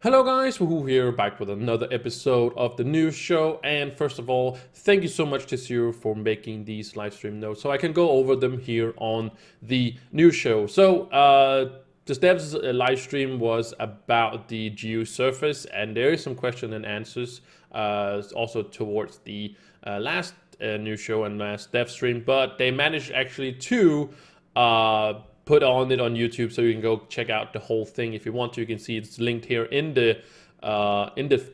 Hello guys, Wahoo here, back with another episode of the news show. And first of all, thank you so much to Zero for making these live stream notes so I can go over them here on the news show. This dev's live stream was about the Geo surface, and there is some question and answers also towards the last news show and last dev stream, but they managed actually to put on it on YouTube, so you can go check out the whole thing if you want to. You can see it's linked here in the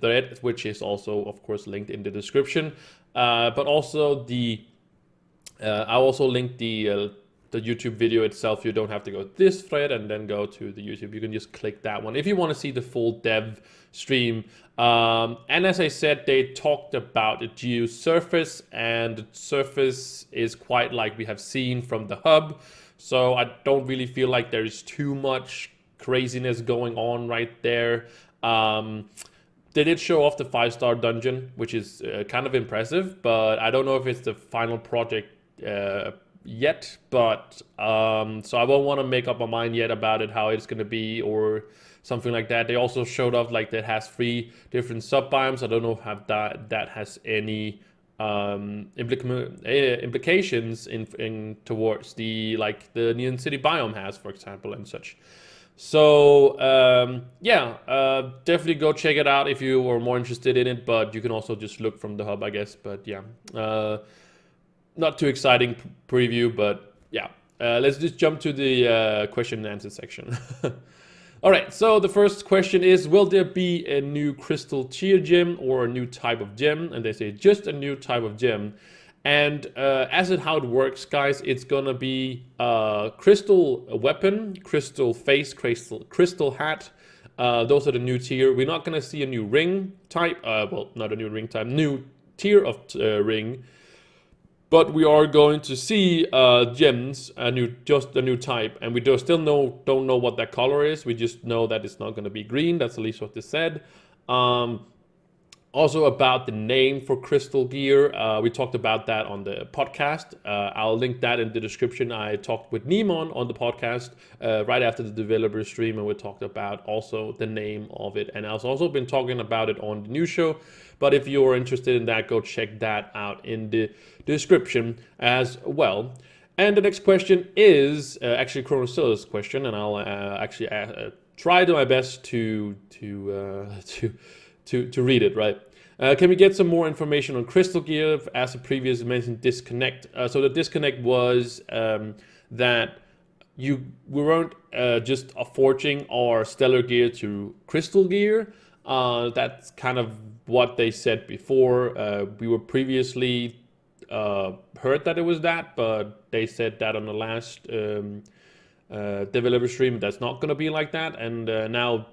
thread, which is also, of course, linked in the description. But also I also linked the YouTube video itself. You don't have to go to this thread and then go to the YouTube. You can just click that one if you want to see the full dev stream. And as I said, they talked about the Geo surface, and the surface is quite like we have seen from the hub. So I don't really feel like there's too much craziness going on right there. They did show off the 5-star dungeon, which is kind of impressive, but I don't know if it's the final project yet. But so I won't want to make up my mind yet about it, how it's going to be or something like that. They also showed off like that has 3 different sub-biomes. I don't know if that has any implications in towards the Neon City biome has, for example, and such. So definitely go check it out if you are more interested in it, but you can also just look from the hub, I guess. But yeah, not too exciting preview, but yeah, let's just jump to the question and answer section. All right, so the first question is, will there be a new crystal tier gem or a new type of gem? And they say just a new type of gem. And how it works, guys, it's gonna be crystal weapon, crystal face, crystal hat. Those are the new tier. We're not gonna see a new ring type. Well, not a new ring type, new tier of ring. But we are going to see gems, just a new type, and we still don't know what that color is. We just know that it's not going to be green. That's at least what they said. Also about the name for crystal gear, we talked about that on the podcast. I'll link that in the description. I talked with Nemon on the podcast right after the developer stream, and we talked about also the name of it. And I've also been talking about it on the news show. But if you're interested in that, go check that out in the description as well. And the next question is actually Chronosil's question, and I'll actually try to my best to read it, right? Can we get some more information on crystal gear as a previously mentioned disconnect? So the disconnect was that we weren't just forging our stellar gear to crystal gear. That's kind of what they said before. We were previously heard that it was that, but they said that on the last developer stream that's not going to be like that. And now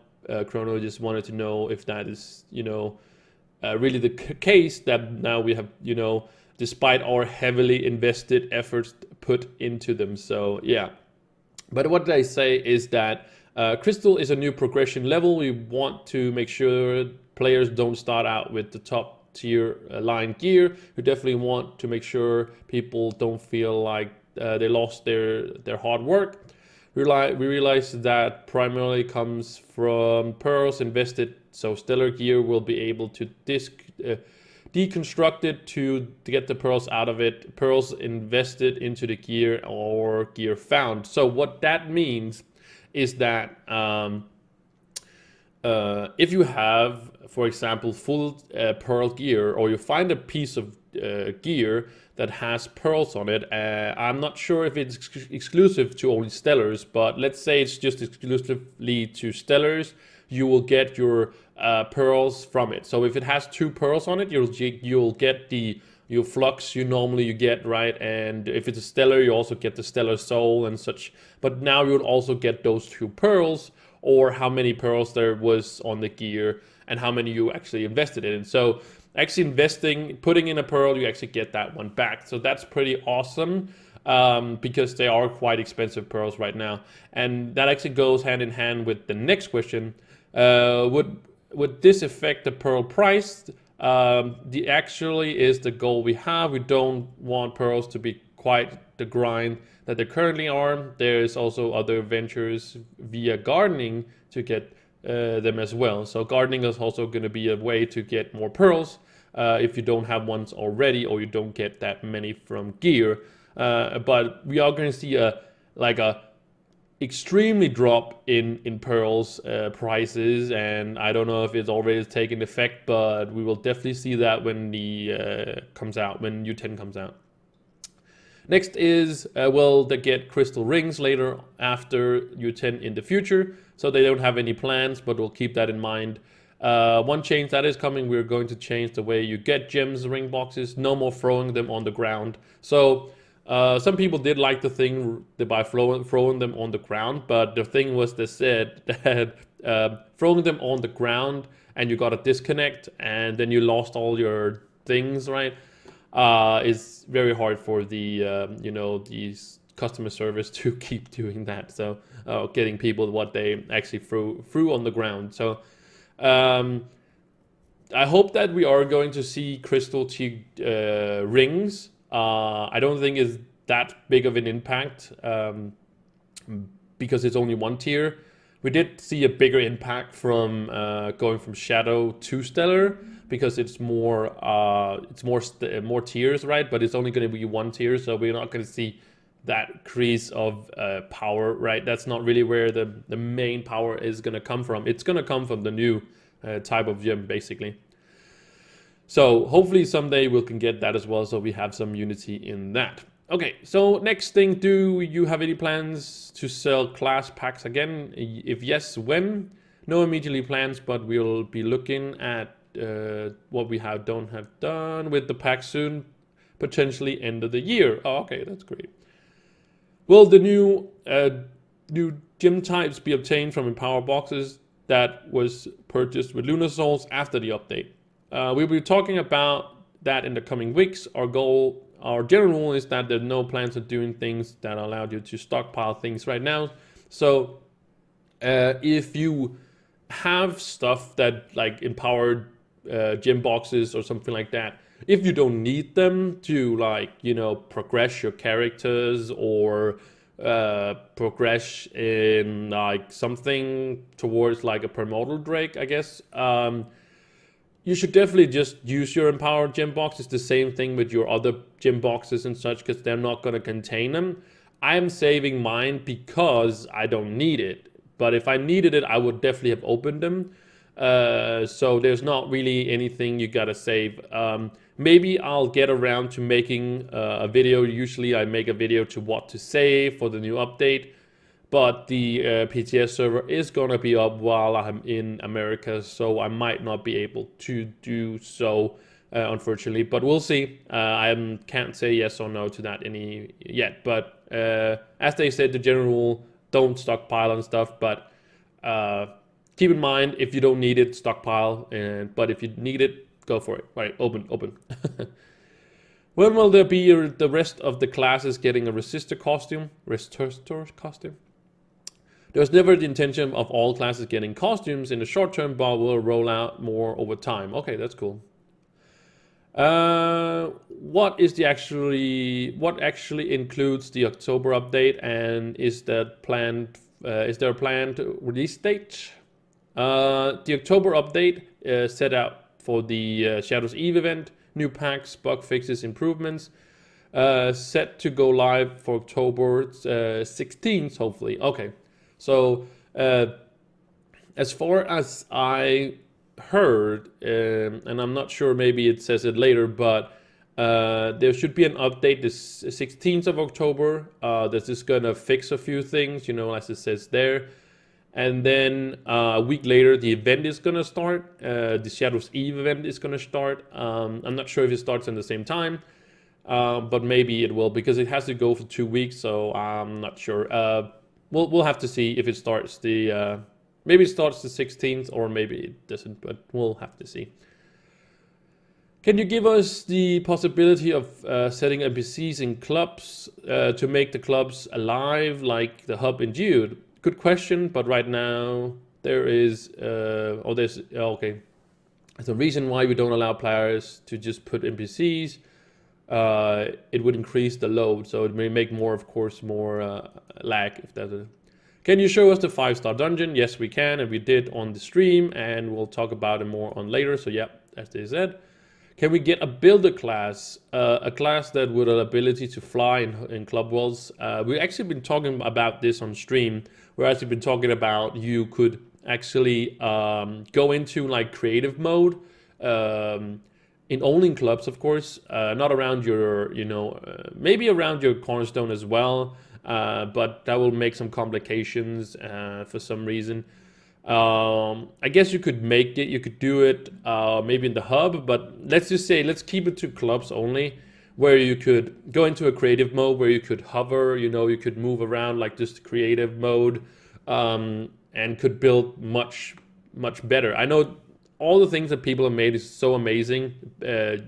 Chrono just wanted to know if that is, really the case, that now we have, despite our heavily invested efforts put into them. So yeah, but what they say is that Crystal is a new progression level. We want to make sure players don't start out with the top tier line gear. We definitely want to make sure people don't feel like they lost their hard work. We realize that primarily comes from pearls invested, so stellar gear will be able to deconstruct it to get the pearls out of it. Pearls invested into the gear or gear found. So what that means is that if you have, for example, full pearl gear, or you find a piece of gear that has pearls on it, I'm not sure if it's exclusive to only stellars, but let's say it's just exclusively to stellars, you will get your pearls from it. So if it has 2 pearls on it, you'll get your flux you normally get, right? And if it's a stellar, you also get the stellar soul and such. But now you'll also get those 2 pearls, or how many pearls there was on the gear and how many you actually invested in. So actually putting in a pearl, you actually get that one back. So that's pretty awesome because they are quite expensive pearls right now. And that actually goes hand in hand with the next question. Would this affect the pearl price? The actually is the goal we have. We don't want pearls to be quite the grind that they currently are. There's also other ventures via gardening to get them as well. So gardening is also going to be a way to get more pearls if you don't have ones already, or you don't get that many from gear. But we are going to see a extremely drop in pearls prices, and I don't know if it's already taken effect, but we will definitely see that when the comes out, when U10 comes out. Next is, well, they get crystal rings later after U10 in the future, so they don't have any plans, but we'll keep that in mind. One change that is coming, we're going to change the way you get gems ring boxes. No more throwing them on the ground. So some people did like the thing by throwing them on the ground, but the thing was they said that throwing them on the ground and you got a disconnect and then you lost all your things, right? Is very hard for the these customer service to keep doing that. So getting people what they actually threw on the ground. So I hope that we are going to see crystal rings. I don't think it's that big of an impact because it's only one tier. We did see a bigger impact from going from Shadow to Stellar because it's more tiers, right? But it's only going to be one tier, so we're not going to see that increase of power, right? That's not really where the main power is going to come from. It's going to come from the new type of gem, basically. So hopefully someday we can get that as well, so we have some unity in that. Okay, so next thing, do you have any plans to sell class packs again? If yes, when? No immediately plans, but we'll be looking at what we don't have done with the pack soon, potentially end of the year. Oh, okay, that's great. Will the new gem types be obtained from Empower boxes that was purchased with Lunar Souls after the update? We'll be talking about that in the coming weeks. Our general rule is that there's no plans of doing things that allow you to stockpile things right now. So if you have stuff that like empowered gem boxes or something like that, if you don't need them to progress your characters or progress in like something towards like a primordial drake, I guess, you should definitely just use your empowered gem boxes. The same thing with your other gem boxes and such, because they're not going to contain them. I'm saving mine because I don't need it. But if I needed it, I would definitely have opened them. So there's not really anything you gotta save. Maybe I'll get around to making a video. Usually I make a video to what to save for the new update. But the PTS server is gonna be up while I'm in America, so I might not be able to do so, unfortunately. But we'll see. I can't say yes or no to that yet. But as they said, the general rule, don't stockpile on stuff. But keep in mind, if you don't need it, stockpile. But if you need it, go for it. Right, open. When will there be the rest of the classes getting a resistor costume? There's never the intention of all classes getting costumes in the short term, but will roll out more over time. Okay, that's cool. What actually includes the October update, and is there a planned release date? The October update set out for the Shadows Eve event, new packs, bug fixes, improvements, set to go live for October 16th, hopefully. Okay. So, as far as I heard, and I'm not sure, maybe it says it later, but there should be an update this 16th of October that is going to fix a few things, as it says there. And then a week later, the event is going to start. The Shadows Eve event is going to start. I'm not sure if it starts at the same time, but maybe it will, because it has to go for 2 weeks, so I'm not sure. We'll have to see if it starts maybe it starts the 16th, or maybe it doesn't, but we'll have to see. Can you give us the possibility of setting NPCs in clubs to make the clubs alive like the hub in Jude? Good question, but right now there's okay. There's a reason why we don't allow players to just put NPCs. It would increase the load, so it may make more lag if that's Can you show us the 5-star dungeon? Yes, we can, and we did on the stream, and we'll talk about it more on later. So yeah, as they said. Can we get a builder class, a class that with an ability to fly in club worlds? We've actually been talking about this on stream. We've actually been talking about you could actually go into like creative mode in only clubs, of course, not around your, maybe around your cornerstone as well, but that will make some complications for some reason. I guess you could make it, you could do it maybe in the hub, but let's just say, let's keep it to clubs only, where you could go into a creative mode, where you could hover, you could move around like just creative mode, and could build much, much better. I know all the things that people have made is so amazing,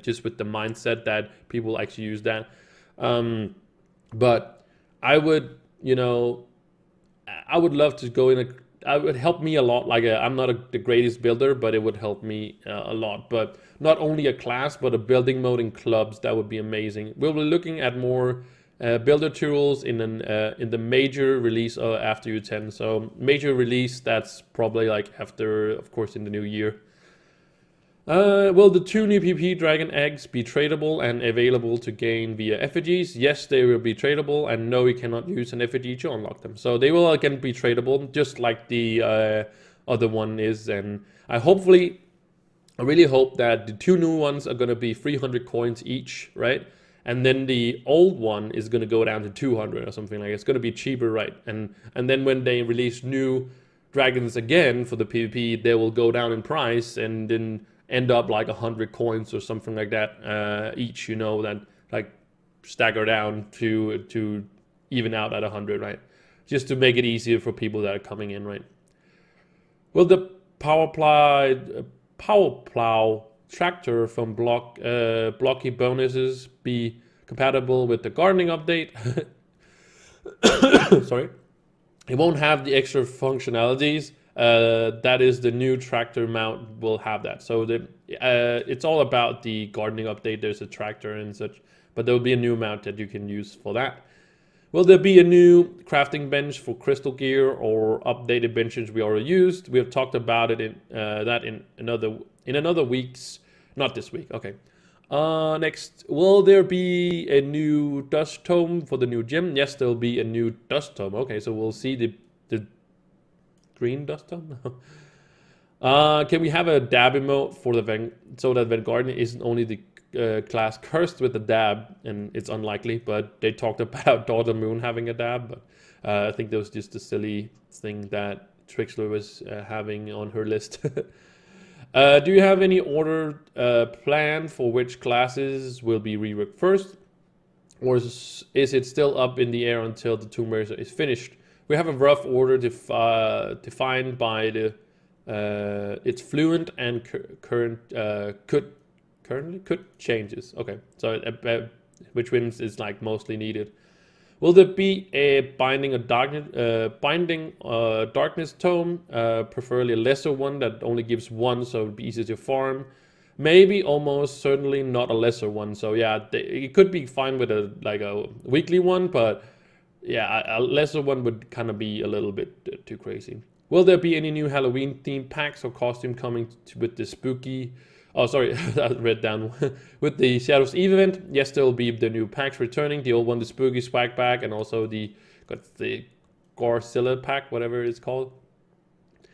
just with the mindset that people actually use that. But I would, I would love to go in it would help me a lot. Like I'm not the greatest builder, but it would help me a lot. But not only a class, but a building mode in clubs, that would be amazing. We'll be looking at more builder tools in the major release after U10. So major release, that's probably like after, of course, in the new year. Will the 2 new PP dragon eggs be tradable and available to gain via effigies? Yes, they will be tradable, and no, you cannot use an effigy to unlock them. So they will again be tradable, just like the other one is. And I really hope that the 2 new ones are going to be 300 coins each, right? And then the old one is going to go down to 200 or something like that. It's going to be cheaper, right? And then when they release new dragons again for the PvP, they will go down in price and then end up like 100 coins or something like that each, that like stagger down to even out at 100, right? Just to make it easier for people that are coming in, right? Will the power plow tractor from blocky bonuses be compatible with the gardening update? Sorry. It won't have the extra functionalities. That is the new tractor mount will have that. So it's all about the gardening update. There's a tractor and such, but there will be a new mount that you can use for that. Will there be a new crafting bench for crystal gear or updated benches we already used? We have talked about it in another weeks, not this week. Okay. Next, will there be a new dust tome for the new gym? Yes, there will be a new dust tome. Okay, so we'll see the green dust tome. Can we have a dab emote for the so that Vanguard isn't only the class cursed with the dab, and it's unlikely, but they talked about Daughter Moon having a dab, but I think that was just a silly thing that Trixler was having on her list. Do you have any order plan for which classes will be reworked first? Or is it still up in the air until the Tomb Raider is finished? We have a rough order defined by the it's fluent and could changes. Okay, so which ones is like mostly needed. Will there be a binding darkness tome, preferably a lesser one that only gives one, so it'd be easier to farm? Maybe, almost certainly not a lesser one. So yeah, it could be fine with a weekly one, but yeah, a lesser one would kind of be a little bit too crazy. Will there be any new Halloween themed packs or costume coming with the spooky? Oh, sorry, I read down. With the Shadows Eve event, yes, there will be the new packs returning. The old one, the spooky swag pack, and also the Godzilla pack, whatever it's called.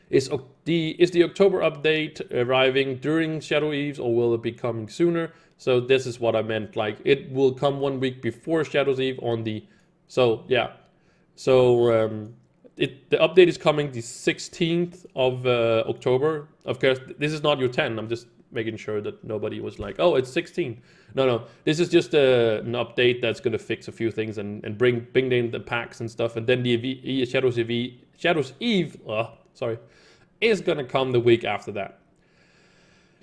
Is the October update arriving during Shadow Eves, or will it be coming sooner? So this is what I meant. Like, it will come 1 week before Shadows Eve on the. So yeah, so the update is coming the 16th of October. Of course, this is not your 10. I'm just making sure that nobody was like, oh, it's 16. No, this is just an update that's going to fix a few things and bring in the packs and stuff. And then the Shadows Eve, is going to come the week after that.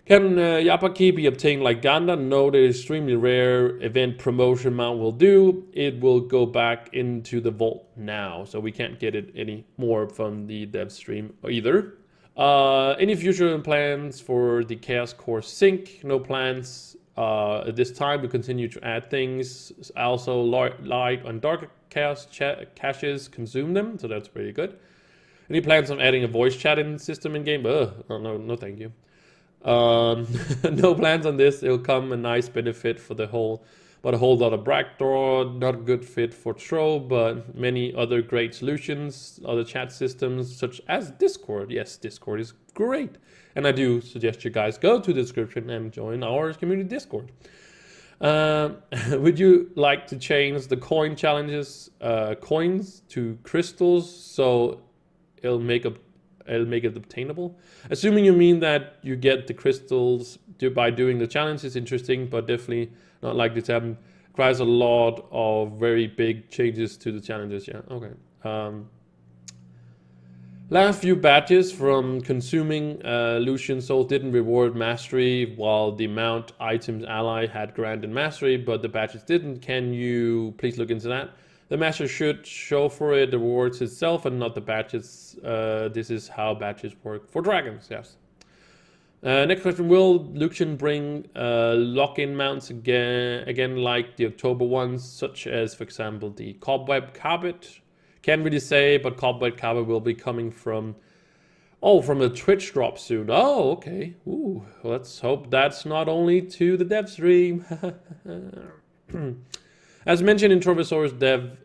Can Yapaki be obtained like Ganda? No, the extremely rare event promotion mount will do. It will go back into the vault now, so we can't get it anymore from the dev stream either. Any future plans for the Chaos Core sync? No plans at this time. We continue to add things. Also, light and dark chaos caches consume them, so that's pretty good. Any plans on adding a voice chatting system in game? Oh, no, thank you. No plans on this. It'll come a nice benefit for the whole, but a whole lot of backdoor. Not a good fit for Trove, but many other great solutions. Other chat systems such as Discord. Yes, Discord is great, and I do suggest you guys go to the description and join our community Discord. Would you like to change the coin challenges coins to crystals so it'll make it obtainable? Assuming you mean that you get the crystals by doing the challenge is interesting, but definitely not likely to happen. Requires a lot of very big changes to the challenges. Yeah, okay. Last few batches from consuming Lucian Soul didn't reward mastery, while the amount items ally had granted mastery, but the batches didn't. Can you please look into that? The master should show for it the rewards itself and not the batches. This is how batches work for dragons, yes. Next question, will Lucian bring lock-in mounts again like the October ones, such as, for example, the Cobweb Carpet? Can't really say, but Cobweb Carpet will be coming from a Twitch drop soon. Oh, okay. Ooh, let's hope that's not only to the dev stream. As mentioned in Trovosaurus dev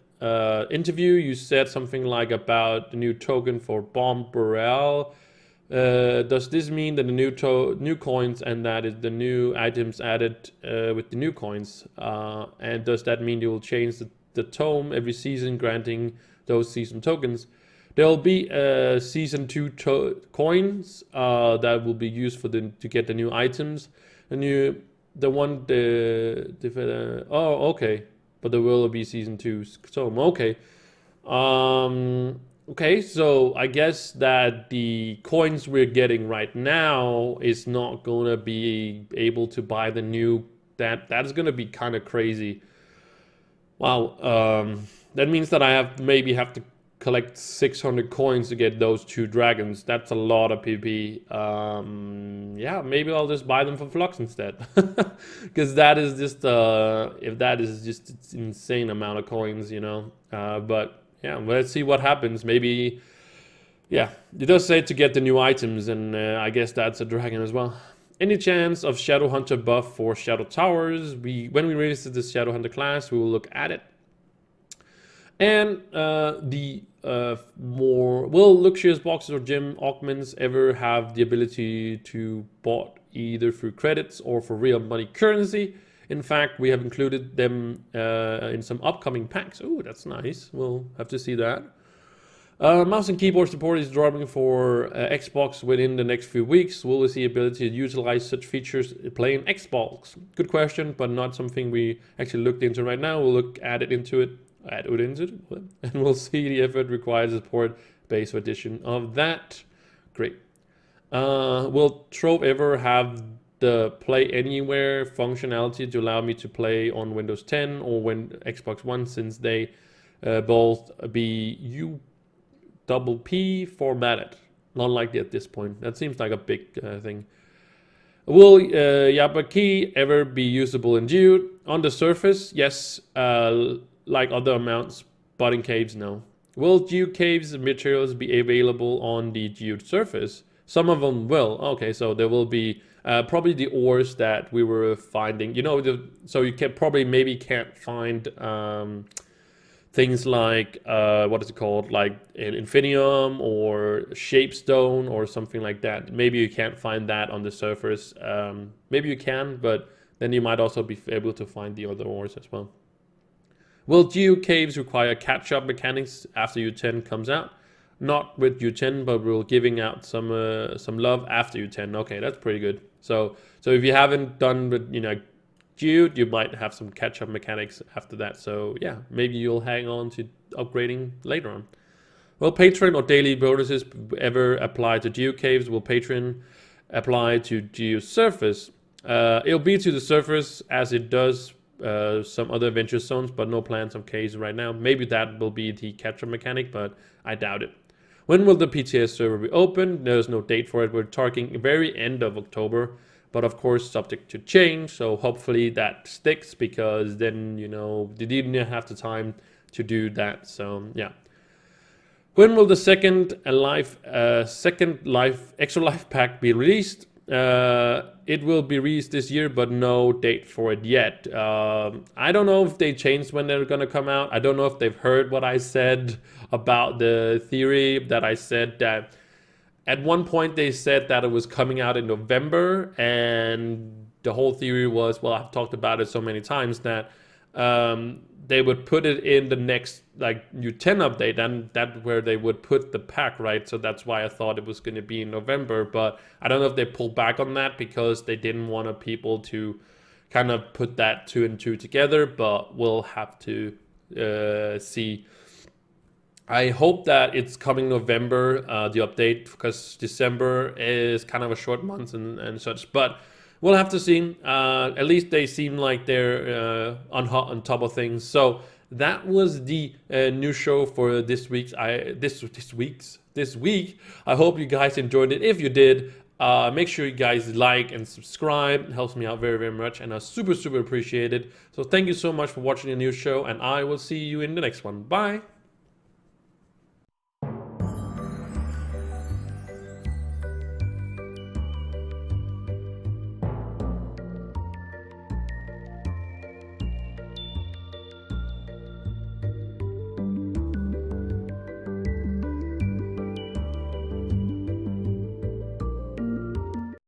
interview, you said something like about the new token for Bomb Burrell. Does this mean that the new coins and that is the new items added with the new coins? And does that mean you will change the tome every season, granting those season tokens? There will be season 2 coins that will be used for to get the new items. Oh, okay. But there will be season 2 tome. Okay. Okay, so I guess that the coins we're getting right now is not gonna be able to buy the new. That's gonna be kind of crazy. Wow. That means that I maybe have to collect 600 coins to get those 2 dragons. That's a lot of PP. Yeah, maybe I'll just buy them for Flux instead. Because that is just, if that is just an insane amount of coins, you know. But yeah, let's see what happens. Maybe, yeah, it does say to get the new items, and I guess that's a dragon as well. Any chance of Shadowhunter buff for Shadow Towers? When we release the Shadowhunter class, we will look at it. And will luxurious boxes or gem augments ever have the ability to bought either through credits or for real money currency? In fact, we have included them in some upcoming packs. Oh, that's nice. We'll have to see that. Mouse and keyboard support is dropping for Xbox within the next few weeks. Will we see ability to utilize such features playing Xbox? Good question, but not something we actually looked into right now. We'll look at it into it. And we'll see the effort required to support base edition of that. Great. Will Trove ever have the play anywhere functionality to allow me to play on Windows 10 or Xbox One, since they both be UPP formatted? Not likely at this point. That seems like a big thing. Will Yabaki ever be usable in Dude? On the surface, yes. Like other amounts, but in caves, no. Will geocaves materials be available on the geode surface? Some of them will. Okay, so there will be probably the ores that we were finding. You know, so you can maybe can't find things like what is it called, like an infinium or shapestone or something like that. Maybe you can't find that on the surface. Maybe you can, but then you might also be able to find the other ores as well. Will geocaves require catch-up mechanics after U10 comes out? Not with U10, but we're giving out some love after U10. Okay, that's pretty good. So if you haven't done with Jude, you might have some catch-up mechanics after that. So yeah, maybe you'll hang on to upgrading later on. Will Patreon or daily bonuses ever apply to geocaves? Will Patreon apply to geosurface? It'll be to the surface as it does some other adventure zones, but no plans of caves right now. Maybe that will be the catch-up mechanic, but I doubt it. When will the PTS server be open? There's no date for it. We're targeting very end of October, but of course subject to change. So hopefully that sticks, because then they didn't have the time to do that. So yeah. When will the second extra life pack be released? It will be released this year, but no date for it yet. I don't know if they changed when they're gonna come out. I don't know if they've heard what I said about the theory that I said that at one point they said that it was coming out in November, and the whole theory was, well, I've talked about it so many times that they would put it in the next like new 10 update, and that's where they would put the pack, right? So that's why I thought it was going to be in November, but I don't know if they pulled back on that because they didn't want people to kind of put that 2 and 2 together, but we'll have to see. I hope that it's coming November, the update, because December is kind of a short month and such, but we'll have to see. At least they seem like they're on top of things. So that was the new show for this week. This week. I hope you guys enjoyed it. If you did, make sure you guys like and subscribe. It helps me out very, very much, and I super appreciate it. So thank you so much for watching the new show, and I will see you in the next one. Bye.